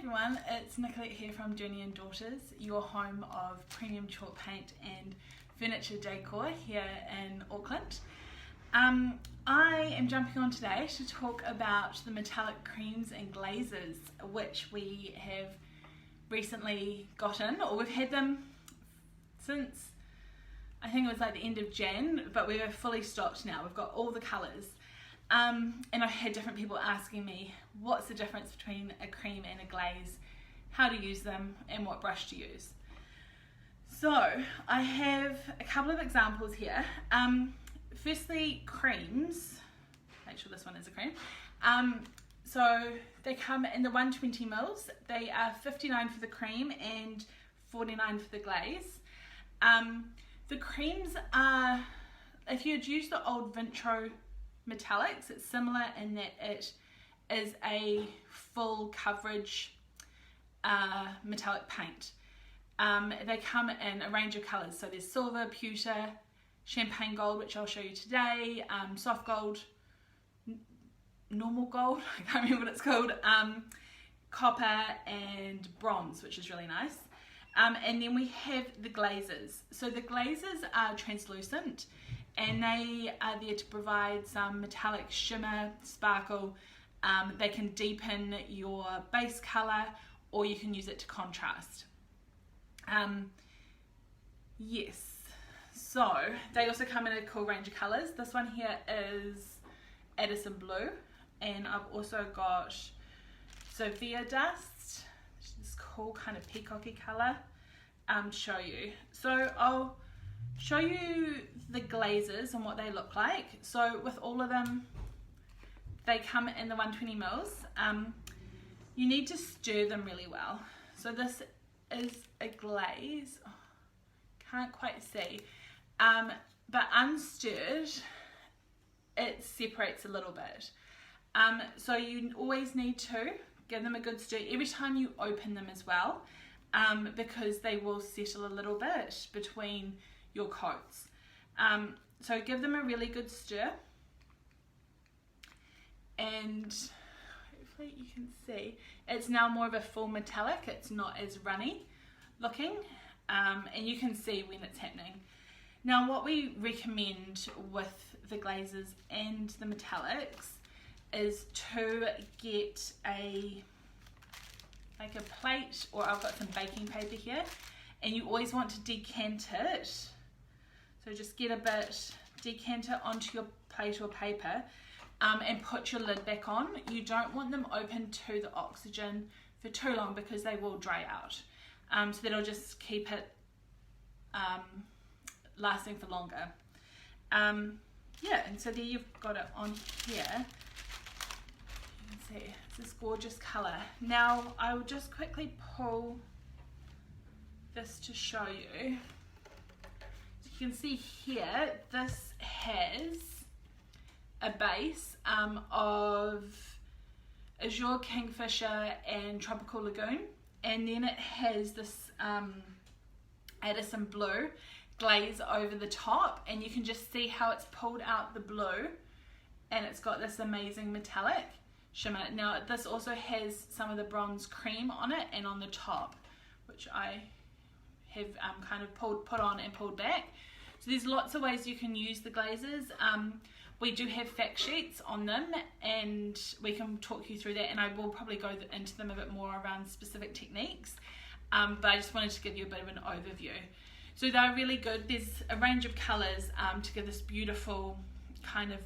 everyone, it's Nicolette here from Journey and Daughters, your home of premium chalk paint and furniture decor here in Auckland. I am jumping on today to talk about the metallic creams and glazes which we have recently gotten, or we've had them since I think it was like the end of Jan, but we are fully stocked now. We've got all the colours. And I had different people asking me what's the difference between a cream and a glaze, how to use them and what brush to use. So I have a couple of examples here. Firstly, creams. Make sure this one is a cream. So they come in the 120 mils. They are $59 for the cream and $49 for the glaze. The creams are, if you'd use the old Vintro metallics, it's similar in that it is a full coverage metallic paint. They come in a range of colours, so there's silver, pewter, champagne gold, which I'll show you today, soft gold, normal gold, I can't remember what it's called, copper and bronze, which is really nice. And then we have the glazes. So the glazes are translucent and they are there to provide some metallic shimmer, sparkle. They can deepen your base colour or you can use it to contrast. Yes, so they also come in a cool range of colours. This one here is Artisan blue, and I've also got Sophia dust, which is this cool kind of peacocky colour, to show you. So I'll show you the glazes and what they look like. So with all of them, they come in the 120 mils. You need to stir them really well. So this is a glaze, oh, can't quite see, but unstirred it separates a little bit. So you always need to give them a good stir every time you open them as well, because they will settle a little bit between your coats. So give them a really good stir, and hopefully you can see it's now more of a full metallic. It's not as runny looking, and you can see when it's happening. Now what we recommend with the glazes and the metallics is to get a plate, or I've got some baking paper here, and you always want to decant it. So just get a bit, decant it onto your plate or paper, and put your lid back on. You don't want them open to the oxygen for too long because they will dry out. So that'll just keep it lasting for longer. Yeah, and so there you've got it on here. You can see it's this gorgeous colour. Now I will just quickly pull this to show you. So you can see here, this has a base of Azure Kingfisher and Tropical Lagoon, and then it has this Artisan blue glaze over the top, and you can just see how it's pulled out the blue and it's got this amazing metallic shimmer. Now this also has some of the bronze cream on it and on the top, which I have kind of put on and pulled back. So there's lots of ways you can use the glazes. We do have fact sheets on them and we can talk you through that, and I will probably go into them a bit more around specific techniques, but I just wanted to give you a bit of an overview. So they're really good. There's a range of colours to give this beautiful kind of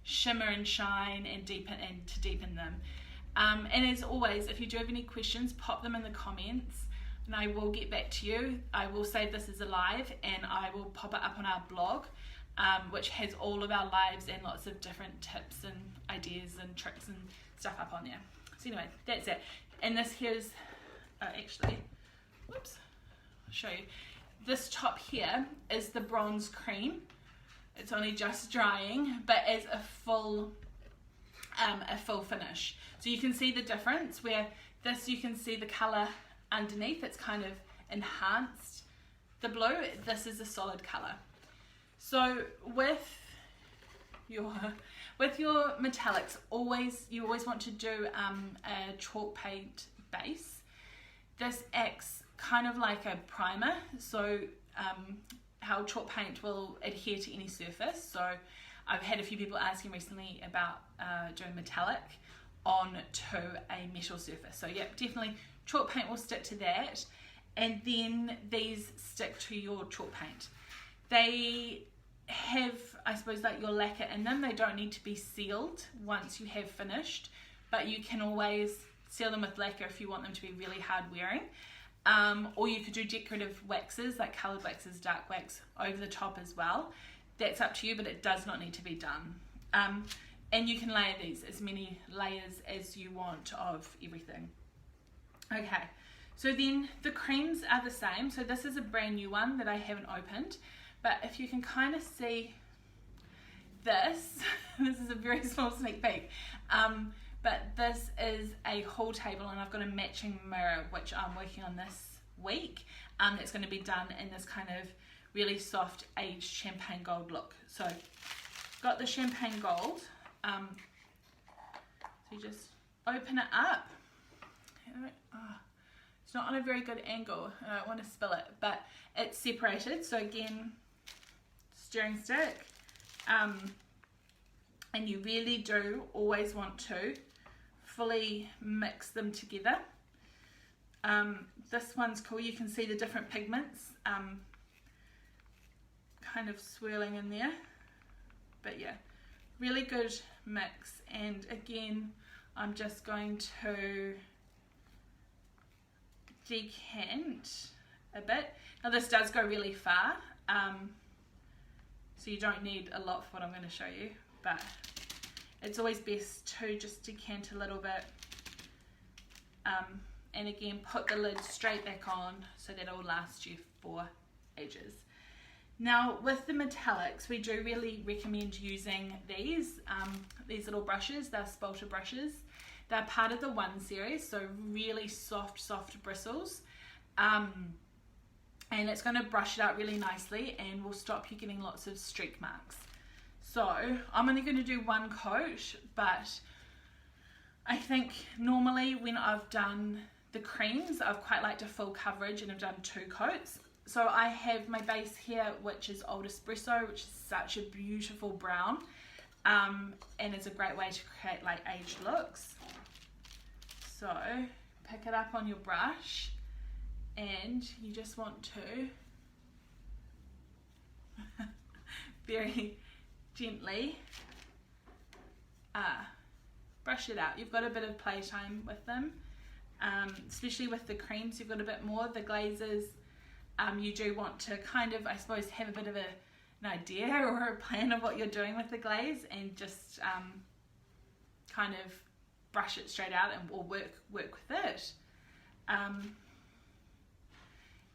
shimmer and shine and to deepen them. And as always, if you do have any questions, pop them in the comments and I will get back to you. I will save this as a live and I will pop it up on our blog, which has all of our lives and lots of different tips and ideas and tricks and stuff up on there. So anyway, that's it. And this here's actually, whoops, I'll show you. This top here is the bronze cream. It's only just drying, but as a full finish. So you can see the difference where this, you can see the colour underneath, it's kind of enhanced the blue. This is a solid colour. So with your metallics, you always want to do a chalk paint base. This acts kind of like a primer, so how chalk paint will adhere to any surface. So I've had a few people asking recently about doing metallic onto a metal surface. So yeah, definitely chalk paint will stick to that, and then these stick to your chalk paint. They have, I suppose, like your lacquer in them. They don't need to be sealed once you have finished, but you can always seal them with lacquer if you want them to be really hard wearing. Or you could do decorative waxes, like coloured waxes, dark wax, over the top as well. That's up to you, but it does not need to be done. And you can layer these as many layers as you want of everything. Okay, so then the creams are the same. So this is a brand new one that I haven't opened, but if you can kind of see this, this is a very small sneak peek. But this is a hall table, and I've got a matching mirror which I'm working on this week. That's going to be done in this kind of really soft aged champagne gold look. So got the champagne gold. So you just open it up. It's not on a very good angle. I don't want to spill it, but it's separated. So again, stirring stick. And you really do always want to fully mix them together. This one's cool. You can see the different pigments kind of swirling in there. But yeah, really good mix. And again, I'm just going to decant a bit. Now this does go really far, so you don't need a lot for what I'm going to show you, but it's always best to just decant a little bit, and again put the lid straight back on so that it will last you for ages. Now with the metallics, we do really recommend using these little brushes. They're spalter brushes. They're part of the 1 series, so really soft bristles, and it's going to brush it out really nicely and will stop you getting lots of streak marks. So I'm only going to do 1 coat, but I think normally when I've done the creams, I've quite liked a full coverage and I've done 2 coats. So I have my base here, which is Old Espresso, which is such a beautiful brown, and it's a great way to create like aged looks. So pick it up on your brush, and you just want to very gently brush it out. You've got a bit of playtime with them, especially with the creams. You've got a bit more. The glazes, you do want to kind of, I suppose, have a bit of an idea or a plan of what you're doing with the glaze, and just kind of brush it straight out and or work with it.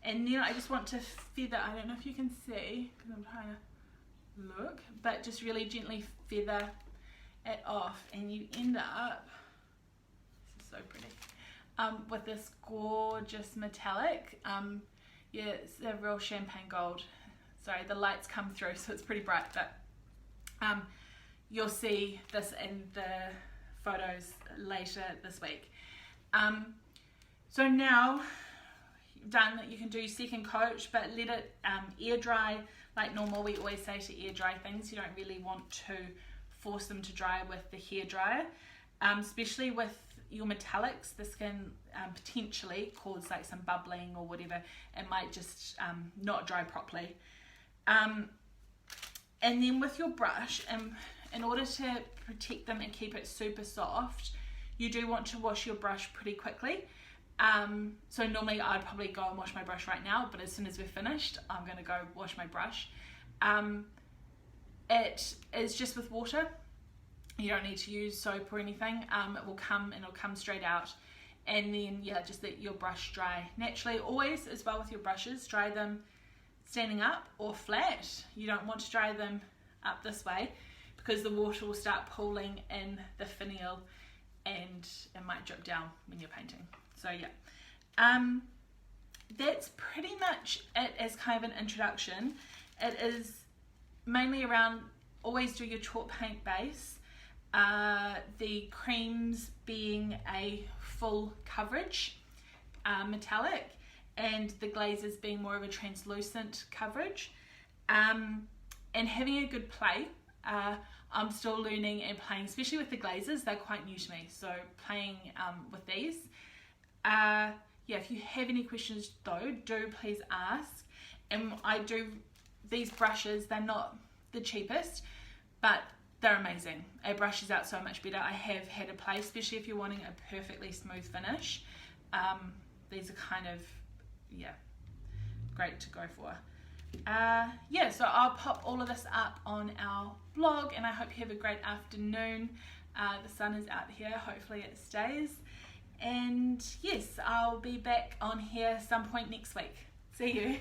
And then I just want to feather, I don't know if you can see because I'm trying to look, but just really gently feather it off, and you end up, this is so pretty, with this gorgeous metallic. Yeah, it's a real champagne gold. Sorry, the lights come through so it's pretty bright, but you'll see this in the photos later this week. So now done, you can do your second coat, but let it air dry like normal. We always say to air dry things. You don't really want to force them to dry with the hair dryer, especially with your metallics. This can potentially cause like some bubbling or whatever. It might just not dry properly. And then with your brush, in order to protect them and keep it super soft, you do want to wash your brush pretty quickly. So normally I'd probably go and wash my brush right now, but as soon as we're finished, I'm going to go wash my brush. It is just with water. You don't need to use soap or anything. It will come and it'll come straight out. And then yeah, just let your brush dry naturally. Always as well with your brushes, dry them standing up or flat. You don't want to dry them up this way because the water will start pooling in the finial and it might drip down when you're painting. So yeah, that's pretty much it as kind of an introduction. It is mainly around always do your chalk paint base. the creams being a full coverage metallic, and the glazes being more of a translucent coverage, and having a good play. I'm still learning and playing, especially with the glazes. They're quite new to me, so playing with these. Yeah, if you have any questions though, do please ask. And these brushes, they're not the cheapest, but they're amazing. It brushes out so much better. I have had a play, especially if you're wanting a perfectly smooth finish. These are kind of, yeah, great to go for. Yeah, so I'll pop all of this up on our blog, and I hope you have a great afternoon. The sun is out here, hopefully it stays. And yes, I'll be back on here some point next week. See you.